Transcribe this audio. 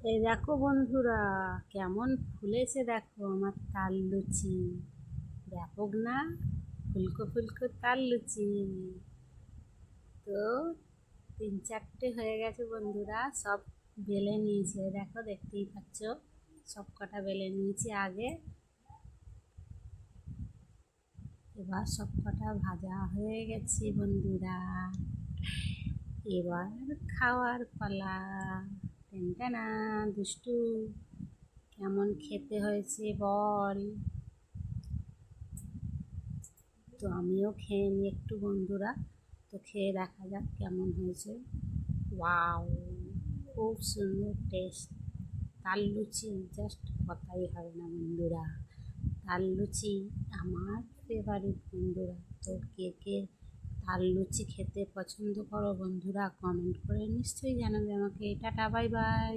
এই দেখো বন্ধুরা, কেমন ফুলেছে দেখো আমার তাল লুচি। ব্যাপক না? ফুলকো ফুলকো তাল লুচি। তো 3-4টে হয়ে গেছে বন্ধুরা, সব বেলে নিয়েছে, দেখো দেখতেই পাচ্ছ। সব কটা বেলে নিয়েছি আগে। এবার সব কটা ভাজা হয়ে গেছে বন্ধুরা। এবার খাওয়ার পালা। টেনটানা, দুষ্টু, কেমন খেতে হয়েছে বল। তো আমিও খেয়ে নিই একটু বন্ধুরা। তো খেয়ে দেখা যাক কেমন হয়েছে। ওয়াও, খুব সুন্দর টেস্ট। তাল লুচি জাস্ট কথাই হবে না বন্ধুরা। তাল লুচি আমার ফেভারিট বন্ধুরা। তো কে কে তাল লুচি খেতে পছন্দ করো বন্ধুরা, কমেন্ট করে নিশ্চয়ই জানাবে আমাকে। Tata, bye bye.